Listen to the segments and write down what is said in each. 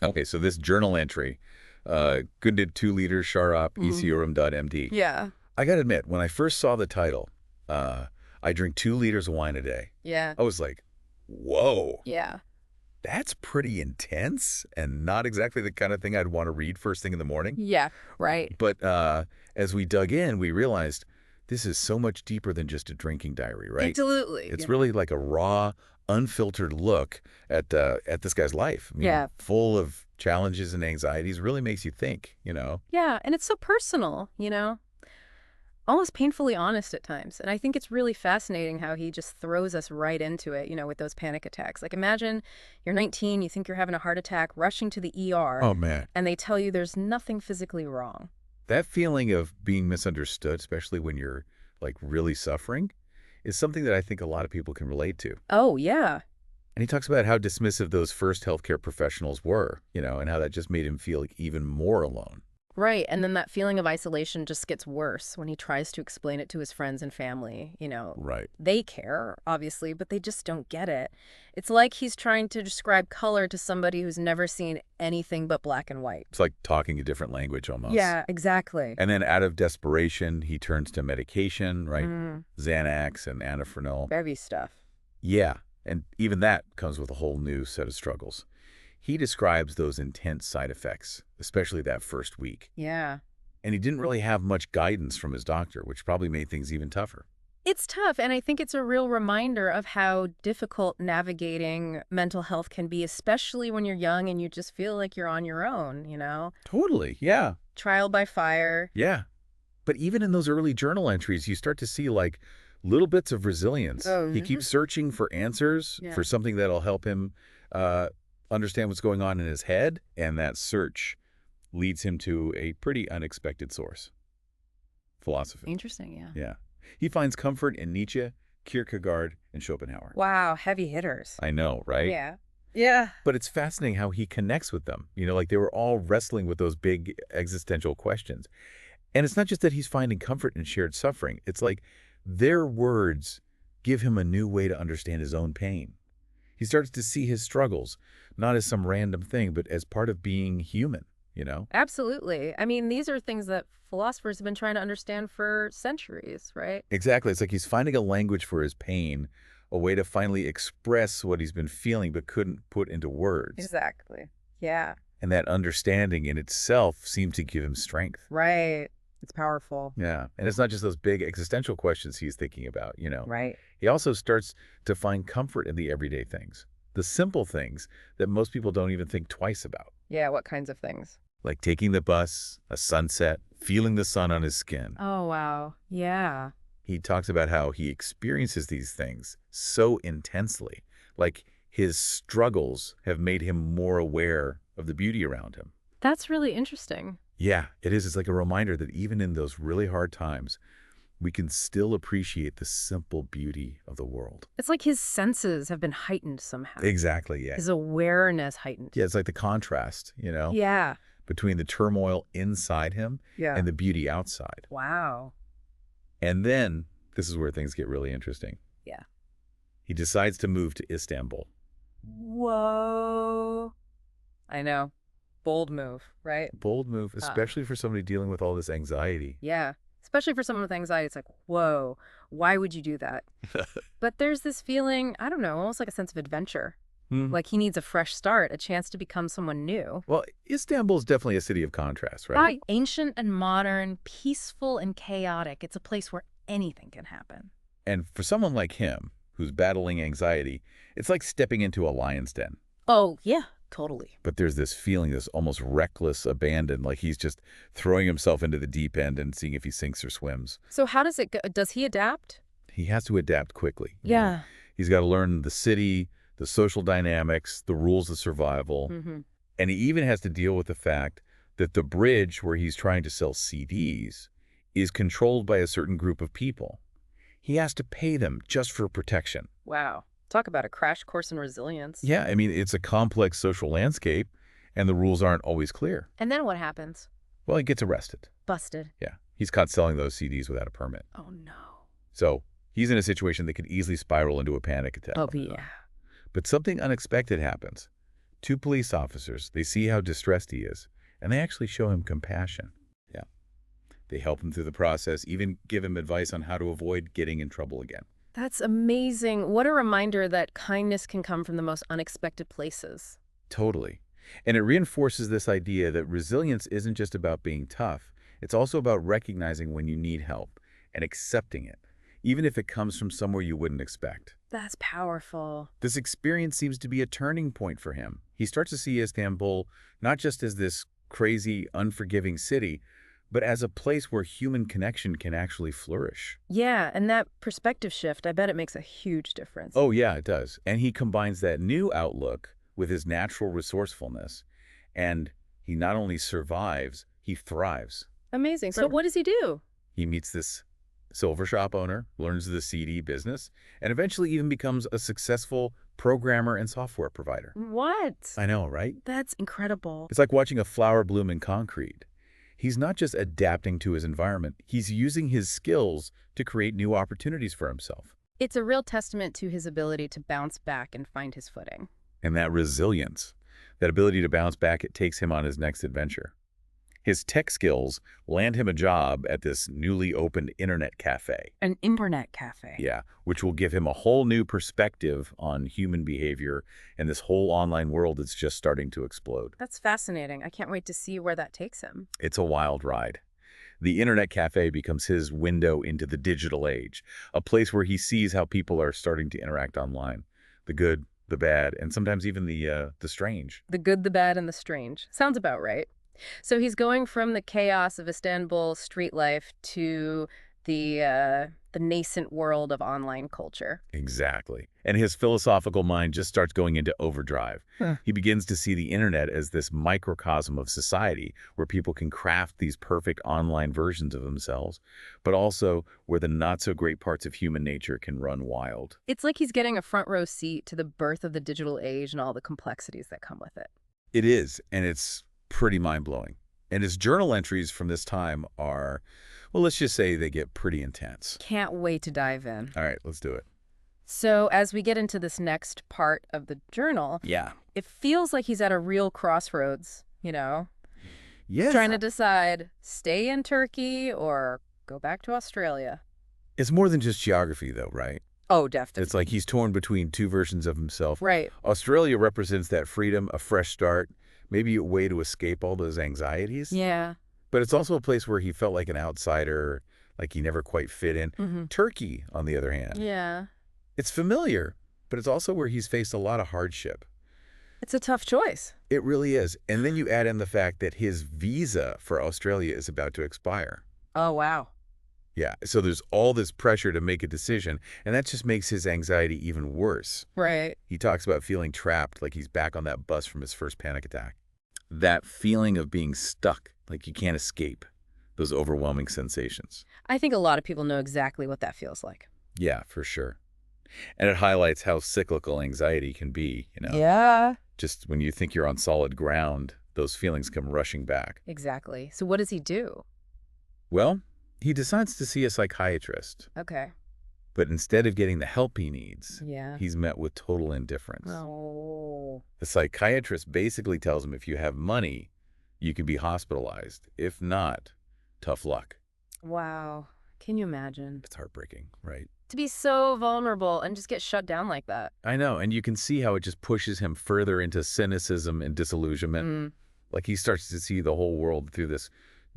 Okay, so this journal entry, Gundid 2 liters Sharap Mhm. ECORM.MD. Yeah. I gotta admit, when I first saw the title, uh, I drink 2 liters of wine a day, Yeah. I was like, whoa, Yeah. that's pretty intense and not exactly the kind of thing I'd want to read first thing in the morning. Yeah. Right. But as we dug in, we realized this is so much deeper than just a drinking diary, right? Absolutely. It's Yeah. really like a raw, unfiltered look at this guy's life. I mean, Yeah. full of challenges and anxieties. Really makes you think, Yeah. And it's so personal, almost painfully honest at times. And I think it's really fascinating how he just throws us right into it, with those panic attacks. Like imagine you're 19, you think you're having a heart attack, rushing to the ER, Oh man, and they tell you there's nothing physically wrong. that feeling of being misunderstood, especially when you're like really suffering, is something that I think a lot of people can relate to. Oh, yeah. And he talks about how dismissive those first healthcare professionals were, and how that just made him feel like even more alone. Right. And then that feeling of isolation just gets worse when he tries to explain it to his friends and family. Right. They care, obviously, but they just don't get it. It's like he's trying to describe color to somebody who's never seen anything but black and white. It's like talking a different language almost. Yeah, exactly. And then out of desperation, he turns to medication, right? Mm, Xanax and Anafranil. heavy stuff. Yeah, and even that comes with a whole new set of struggles. He describes those intense side effects, especially that first week. Yeah. And he didn't really have much guidance from his doctor, which probably made things even tougher. It's tough, and I think it's a real reminder of how difficult navigating mental health can be, especially when you're young and you just feel like you're on your own. Totally, yeah, Trial by fire. yeah. But even in those early journal entries, you start to see like little bits of resilience. Oh, He keeps searching for answers, yeah. for something that'll help him uh, understand what's going on in his head, and that search leads him to a pretty unexpected source, philosophy. Interesting, yeah. Yeah. He finds comfort in Nietzsche, Kierkegaard, and Schopenhauer. Wow, heavy hitters. I know, right? Yeah. Yeah. But it's fascinating how he connects with them. Like they were all wrestling with those big existential questions. And it's not just that he's finding comfort in shared suffering. It's like their words give him a new way to understand his own pain. He starts to see his struggles, not as some random thing, but as part of being human. Absolutely. I mean, these are things that philosophers have been trying to understand for centuries, right? Exactly. It's like he's finding a language for his pain, a way to finally express what he's been feeling but couldn't put into words. Exactly. Yeah. And that understanding in itself seemed to give him strength. Right. It's powerful. Yeah. And it's not just those big existential questions he's thinking about. Right. He also starts to find comfort in the everyday things, the simple things that most people don't even think twice about, Yeah, what kinds of things? like taking the bus, a sunset, feeling the sun on his skin. Oh, wow. Yeah. He talks about how he experiences these things so intensely, like his struggles have made him more aware of the beauty around him. That's really interesting. Yeah, it is. It's like a reminder that even in those really hard times, we can still appreciate the simple beauty of the world. It's like his senses have been heightened somehow. Exactly, yeah. His awareness heightened. Yeah, it's like the contrast, Yeah. between the turmoil inside him Yeah. and the beauty outside. Wow. And then, this is where things get really interesting. Yeah. He decides to move to Istanbul. Whoa. I know. Bold move, right? Bold move, especially for somebody dealing with all this anxiety. Yeah. Especially for someone with anxiety, it's like, whoa, why would you do that? But there's this feeling, I don't know, almost like a sense of adventure. Like he needs a fresh start, a chance to become someone new. Well, Istanbul's definitely a city of contrast, right? Right. Ancient and modern, peaceful and chaotic. It's a place where anything can happen. And for someone like him, who's battling anxiety, it's like stepping into a lion's den. Oh, yeah, totally. But there's this feeling, this almost reckless abandon, like he's just throwing himself into the deep end and seeing if he sinks or swims. So how does it go? Does he adapt? He has to adapt quickly. He's got to learn the city, the social dynamics, the rules of survival. Mm-hmm. And he even has to deal with the fact that the bridge where he's trying to sell CDs is controlled by a certain group of people. He has to pay them just for protection. Wow. Talk about a crash course in resilience. Yeah, I mean, it's a complex social landscape, and the rules aren't always clear. And then what happens? Well, he gets arrested. Busted. Yeah, he's caught selling those CDs without a permit. Oh, no. So he's in a situation that could easily spiral into a panic attack. Oh, yeah. But something unexpected happens. Two police officers, they see how distressed he is, and they actually show him compassion. Yeah. They help him through the process, even give him advice on how to avoid getting in trouble again. That's amazing. What a reminder that kindness can come from the most unexpected places. Totally. And it reinforces this idea that resilience isn't just about being tough. It's also about recognizing when you need help and accepting it, even if it comes from somewhere you wouldn't expect. That's powerful. This experience seems to be a turning point for him. He starts to see Istanbul not just as this crazy, unforgiving city, but as a place where human connection can actually flourish. Yeah, and that perspective shift, I bet it makes a huge difference. Oh, yeah, it does. And he combines that new outlook with his natural resourcefulness. And he not only survives, he thrives. Amazing. So what does he do? He meets this silver shop owner, learns the CD business, and eventually even becomes a successful programmer and software provider. What? I know, right? That's incredible. It's like watching a flower bloom in concrete. He's not just adapting to his environment, he's using his skills to create new opportunities for himself. It's a real testament to his ability to bounce back and find his footing. And that resilience, that ability to bounce back, it takes him on his next adventure. His tech skills land him a job at this newly opened internet cafe. An internet cafe. Yeah, which will give him a whole new perspective on human behavior and this whole online world that's just starting to explode. That's fascinating. I can't wait to see where that takes him. It's a wild ride. The internet cafe becomes his window into the digital age, a place where he sees how people are starting to interact online. The good, the bad, and sometimes even the strange. The good, the bad, and the strange. Sounds about right. So he's going from the chaos of Istanbul street life to the nascent world of online culture. Exactly. And his philosophical mind just starts going into overdrive. Huh. He begins to see the internet as this microcosm of society where people can craft these perfect online versions of themselves, but also where the not-so-great parts of human nature can run wild. It's like he's getting a front row seat to the birth of the digital age and all the complexities that come with it. It is, and it's pretty mind-blowing. And his journal entries from this time are, well, let's just say they get pretty intense. Can't wait to dive in. All right, let's do it. So as we get into this next part of the journal, Yeah. it feels like he's at a real crossroads, Yes. trying to decide stay in Turkey or go back to Australia. It's more than just geography, though, right? Oh, definitely. It's like he's torn between two versions of himself. Right. Australia represents that freedom, a fresh start, maybe a way to escape all those anxieties. Yeah. But it's also a place where he felt like an outsider, like he never quite fit in. Mm-hmm. Turkey, on the other hand. Yeah. It's familiar, but it's also where he's faced a lot of hardship. It's a tough choice. It really is. And then you add in the fact that his visa for Australia is about to expire. Oh, wow. Yeah, so there's all this pressure to make a decision, and that just makes his anxiety even worse. Right. He talks about feeling trapped, like he's back on that bus from his first panic attack. That feeling of being stuck, like you can't escape, those overwhelming sensations. I think a lot of people know exactly what that feels like. Yeah, for sure. And it highlights how cyclical anxiety can be, Yeah. Just when you think you're on solid ground, those feelings come rushing back. Exactly. So what does he do? Well, he decides to see a psychiatrist, Okay. but instead of getting the help he needs, Yeah. he's met with total indifference. Oh. The psychiatrist basically tells him if you have money, you can be hospitalized. If not, tough luck. Wow. Can you imagine? It's heartbreaking, right? To be so vulnerable and just get shut down like that. I know, and you can see how it just pushes him further into cynicism and disillusionment. Mm. Like he starts to see the whole world through this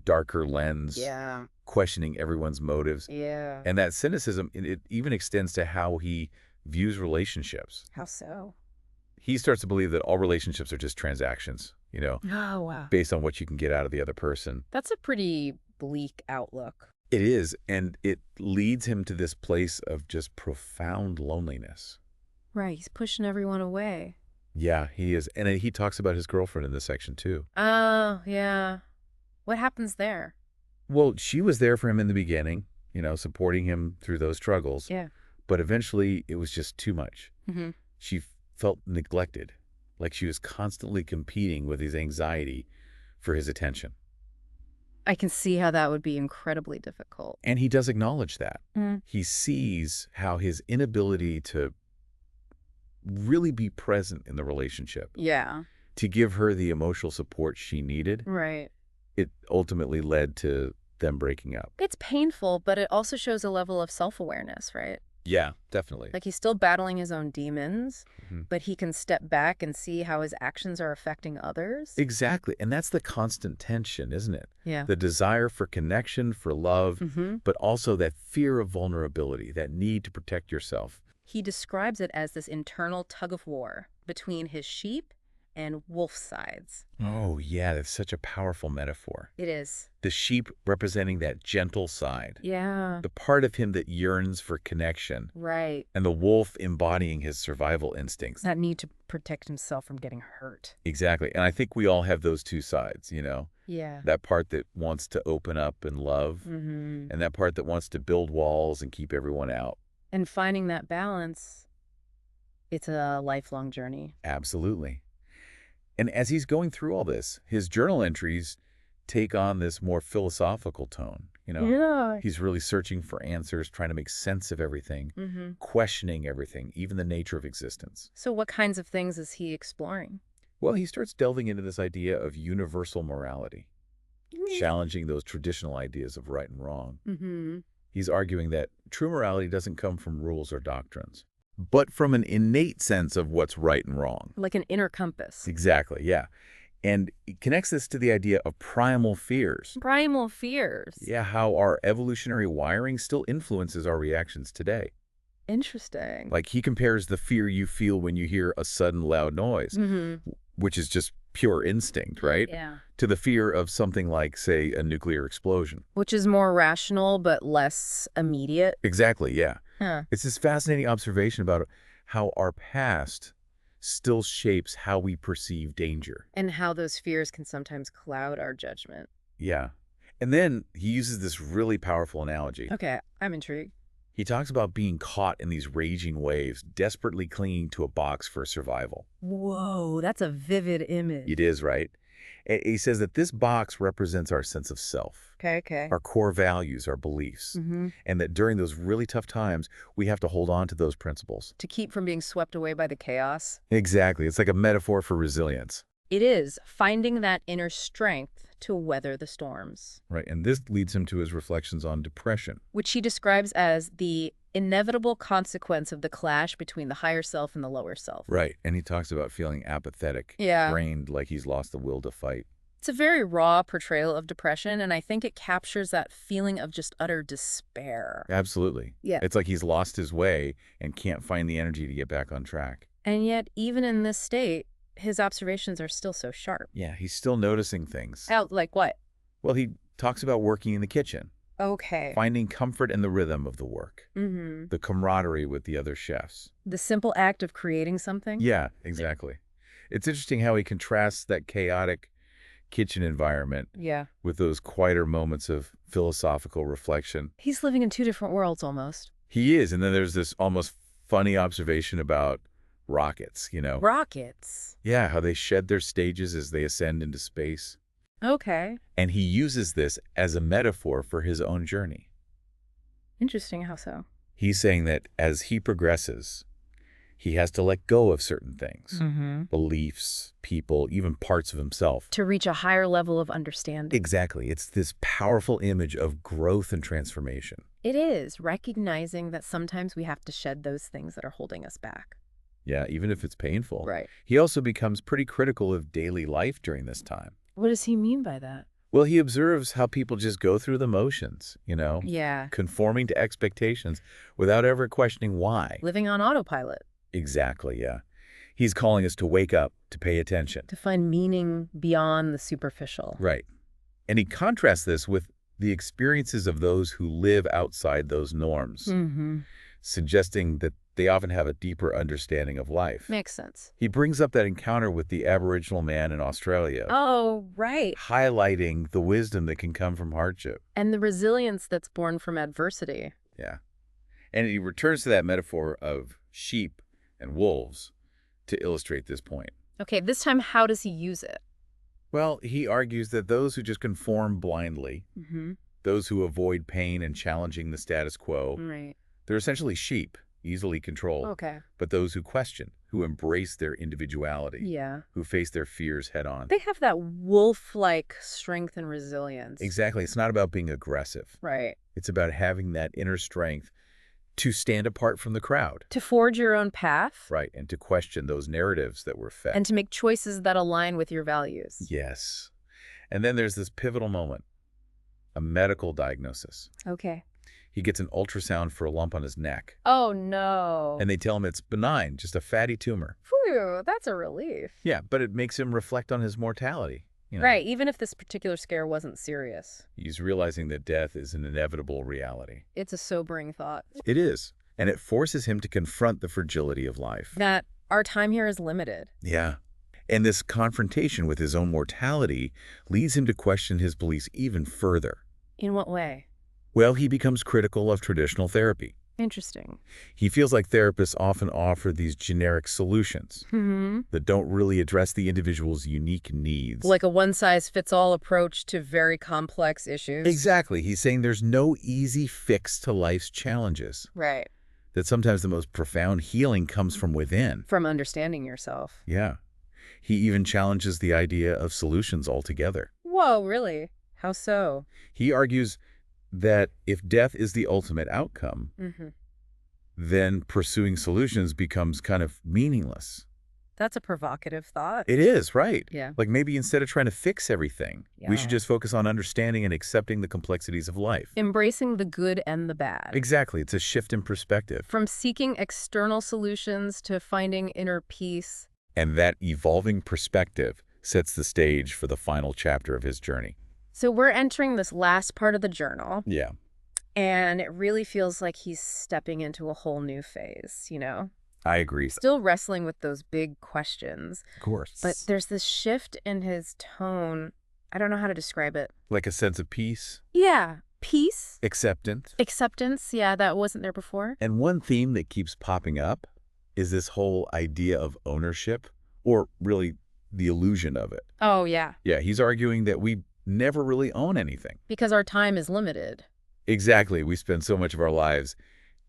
darker lens, Yeah. questioning everyone's motives. Yeah. And that cynicism, it even extends to how he views relationships. How so? He starts to believe that all relationships are just transactions, Oh, wow. based on what you can get out of the other person. That's a pretty bleak outlook. It is, and it leads him to this place of just profound loneliness. Right. He's pushing everyone away. Yeah, he is. And he talks about his girlfriend in this section, too. Oh, yeah. What happens there? Well, she was there for him in the beginning, supporting him through those struggles. Yeah. But eventually, it was just too much. Mm-hmm. She felt neglected, like she was constantly competing with his anxiety for his attention. I can see how that would be incredibly difficult. And he does acknowledge that. Mm. He sees how his inability to really be present in the relationship, Yeah. to give her the emotional support she needed. Right. It ultimately led to them breaking up. It's painful, but it also shows a level of self-awareness, right? Yeah, definitely. Like he's still battling his own demons, Mhm. but he can step back and see how his actions are affecting others. Exactly. And that's the constant tension, isn't it? Yeah. The desire for connection, for love, Mm-hmm. but also that fear of vulnerability, that need to protect yourself. He describes it as this internal tug of war between his sheep and wolf sides. Oh, yeah, that's such a powerful metaphor. It is. The sheep representing that gentle side, Yeah. the part of him that yearns for connection, Right. and the wolf embodying his survival instincts. That need to protect himself from getting hurt. Exactly. And I think we all have those two sides, Yeah. that part that wants to open up and love, Mm-hmm. and that part that wants to build walls and keep everyone out. And finding that balance, it's a lifelong journey. Absolutely. And as he's going through all this, his journal entries take on this more philosophical tone. Yeah. He's really searching for answers, trying to make sense of everything, Mm-hmm. questioning everything, even the nature of existence. So what kinds of things is he exploring? Well, he starts delving into this idea of universal morality, challenging those traditional ideas of right and wrong. Mm-hmm. He's arguing that true morality doesn't come from rules or doctrines, but from an innate sense of what's right and wrong. Like an inner compass. Exactly, yeah. And he connects this to the idea of primal fears. Primal fears. Yeah, how our evolutionary wiring still influences our reactions today. Interesting. Like he compares the fear you feel when you hear a sudden loud noise, Mm-hmm. which is just pure instinct, right? Yeah. To the fear of something like, say, a nuclear explosion. Which is more rational but less immediate. Exactly, yeah. Huh. It's this fascinating observation about how our past still shapes how we perceive danger. And how those fears can sometimes cloud our judgment. Yeah. And then he uses this really powerful analogy. Okay, I'm intrigued. He talks about being caught in these raging waves, desperately clinging to a box for survival. Whoa, that's a vivid image. It is, right? He says that this box represents our sense of self, Okay. our core values, our beliefs, Mm-hmm. and that during those really tough times, we have to hold on to those principles. To keep from being swept away by the chaos. Exactly. It's like a metaphor for resilience. It is finding that inner strength to weather the storms, Right, and this leads him to his reflections on depression. which he describes as the inevitable consequence of the clash between the higher self and the lower self. Right, and he talks about feeling apathetic, Yeah. drained, like he's lost the will to fight. It's a very raw portrayal of depression, and I think it captures that feeling of just utter despair. Absolutely. Yeah. It's like he's lost his way and can't find the energy to get back on track. And yet, even in this state, his observations are still so sharp. Yeah, he's still noticing things. Like what? Well, he talks about working in the kitchen, Okay. finding comfort in the rhythm of the work, Mm-hmm. the camaraderie with the other chefs. The simple act of creating something? Yeah, exactly. It's interesting how he contrasts that chaotic kitchen environment Yeah. with those quieter moments of philosophical reflection. He's living in two different worlds almost. He is, and then there's this almost funny observation about rockets, Rockets. Yeah, how they shed their stages as they ascend into space. Okay. And he uses this as a metaphor for his own journey. Interesting. How so? He's saying that as he progresses, he has to let go of certain things, Mm-hmm. beliefs, people, even parts of himself. To reach a higher level of understanding. Exactly. It's this powerful image of growth and transformation. It is, recognizing that sometimes we have to shed those things that are holding us back. Yeah, even if it's painful. Right. He also becomes pretty critical of daily life during this time. What does he mean by that? Well, he observes how people just go through the motions, Yeah. conforming to expectations without ever questioning why. Living on autopilot. Exactly, yeah. He's calling us to wake up, to pay attention. To find meaning beyond the superficial. Right. And he contrasts this with the experiences of those who live outside those norms, Mm-hmm. suggesting that they often have a deeper understanding of life. Makes sense. He brings up that encounter with the Aboriginal man in Australia, Oh, right. highlighting the wisdom that can come from hardship. And the resilience that's born from adversity. Yeah. And he returns to that metaphor of sheep and wolves to illustrate this point. Okay, this time, how does he use it? Well, he argues that those who just conform blindly, Mm-hmm. those who avoid pain and challenging the status quo, Right. they're essentially sheep, easily controlled. Okay. But those who question, who embrace their individuality, Yeah. who face their fears head on. They have that wolf-like strength and resilience. Exactly. It's not about being aggressive. Right. It's about having that inner strength to stand apart from the crowd. To forge your own path. Right. And to question those narratives that were fed. And to make choices that align with your values. Yes. And then there's this pivotal moment, a medical diagnosis. Okay. He gets an ultrasound for a lump on his neck. Oh, no. And they tell him it's benign, just a fatty tumor. Phew, that's a relief. Yeah, but it makes him reflect on his mortality. Right, even if this particular scare wasn't serious. He's realizing that death is an inevitable reality. It's a sobering thought. It is. And it forces him to confront the fragility of life. That our time here is limited. Yeah. And this confrontation with his own mortality leads him to question his beliefs even further. In what way? Well, he becomes critical of traditional therapy. Interesting. He feels like therapists often offer these generic solutions Mm-hmm. that don't really address the individual's unique needs. Like a one-size-fits-all approach to very complex issues. Exactly. He's saying there's no easy fix to life's challenges, Right. that sometimes the most profound healing comes from within. From understanding yourself. Yeah. He even challenges the idea of solutions altogether. Whoa, really? How so? He argues that if death is the ultimate outcome, Mm-hmm. then pursuing solutions becomes kind of meaningless. That's a provocative thought. It is, right? Yeah. Like maybe instead of trying to fix everything, we should Yeah. just focus on understanding and accepting the complexities of life. Embracing the good and the bad. Exactly. It's a shift in perspective. From seeking external solutions to finding inner peace. And that evolving perspective sets the stage for the final chapter of his journey. So we're entering this last part of the journal, Yeah. and it really feels like he's stepping into a whole new phase, you know? I agree. Still wrestling with those big questions, Of course. but there's this shift in his tone. I don't know how to describe it. Like a sense of peace, Yeah, peace, acceptance. acceptance. Yeah, that wasn't there before. And one theme that keeps popping up is this whole idea of ownership, or really the illusion of it. Oh, yeah, Yeah, he's arguing that we never really own anything. because our time is limited. Exactly. We spend so much of our lives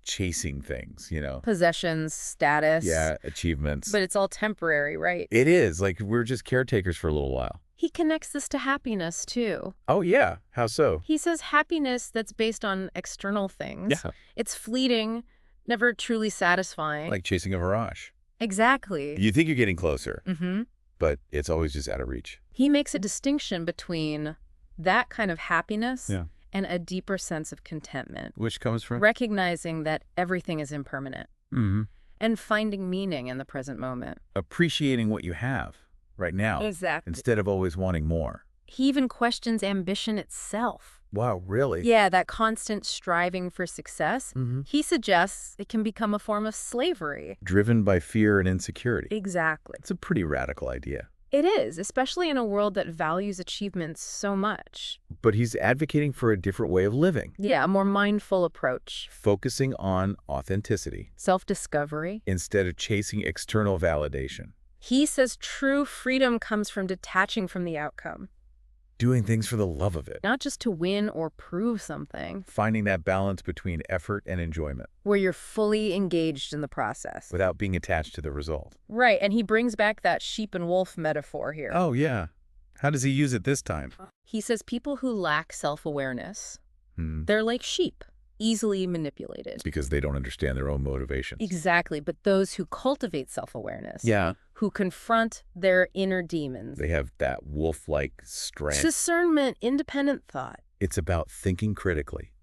chasing things, Possessions, status. Yeah, achievements. But it's all temporary, right? It is. Like, we're just caretakers for a little while. He connects this to happiness, too. Oh, yeah. How so? He says happiness that's based on external things. Yeah. It's fleeting, never truly satisfying. Like chasing a mirage. Exactly. You think you're getting closer, Mm-hmm. but it's always just out of reach. He makes a distinction between that kind of happiness Yeah. and a deeper sense of contentment, Which comes from? recognizing that everything is impermanent Mm-hmm. and finding meaning in the present moment. Appreciating what you have right now Exactly. instead of always wanting more. He even questions ambition itself. Wow, really? Yeah, that constant striving for success. Mm-hmm. He suggests it can become a form of slavery. Driven by fear and insecurity. Exactly. It's a pretty radical idea. It is, especially in a world that values achievements so much. But he's advocating for a different way of living, Yeah, a more mindful approach. focusing on authenticity Self-discovery. instead of chasing external validation. He says true freedom comes from detaching from the outcome, Doing things for the love of it. not just to win or prove something, Finding that balance between effort and enjoyment where you're fully engaged in the process. without being attached to the result. Right, and he brings back that sheep and wolf metaphor here. Oh, yeah. How does he use it this time? He says people who lack self-awareness, Hmm. they're like sheep, easily manipulated. Because they don't understand their own motivations. Exactly, but those who cultivate self-awareness, Yeah. who confront their inner demons, They have that wolf-like strength. discernment, independent thought, It's about thinking critically,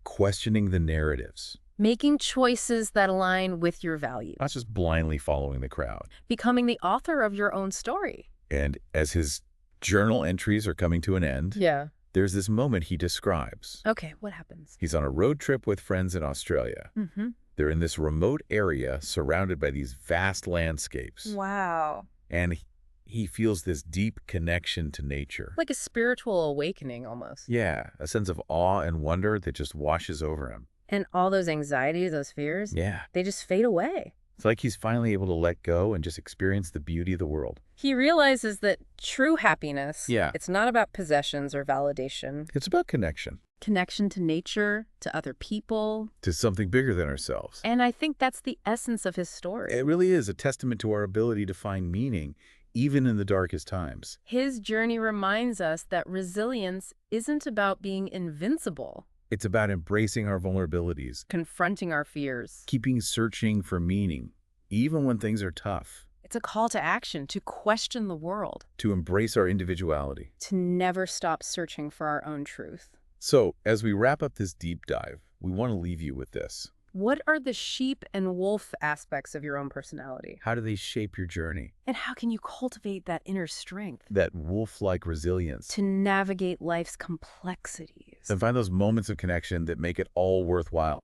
questioning the narratives, making choices that align with your values, not just blindly following the crowd. becoming the author of your own story. And as his journal entries are coming to an end, Yeah. there's this moment he describes. Okay, what happens? He's on a road trip with friends in Australia. Mm-hmm. They're in this remote area surrounded by these vast landscapes. Wow. And he feels this deep connection to nature. Like a spiritual awakening almost. Yeah, a sense of awe and wonder that just washes over him. And all those anxieties, those fears, Yeah. they just fade away. It's like he's finally able to let go and just experience the beauty of the world. He realizes that true happiness, Yeah. it's not about possessions or validation. It's about connection. Connection to nature, to other people. to something bigger than ourselves. And I think that's the essence of his story. It really is a testament to our ability to find meaning, even in the darkest times. His journey reminds us that resilience isn't about being invincible, It's about embracing our vulnerabilities, confronting our fears. keeping searching for meaning, even when things are tough, It's a call to action, to question the world, to embrace our individuality. to never stop searching for our own truth. So, as we wrap up this deep dive, we want to leave you with this. What are the sheep and wolf aspects of your own personality? How do they shape your journey? And how can you cultivate that inner strength That wolf-like resilience. to navigate life's complexities? And find those moments of connection that make it all worthwhile.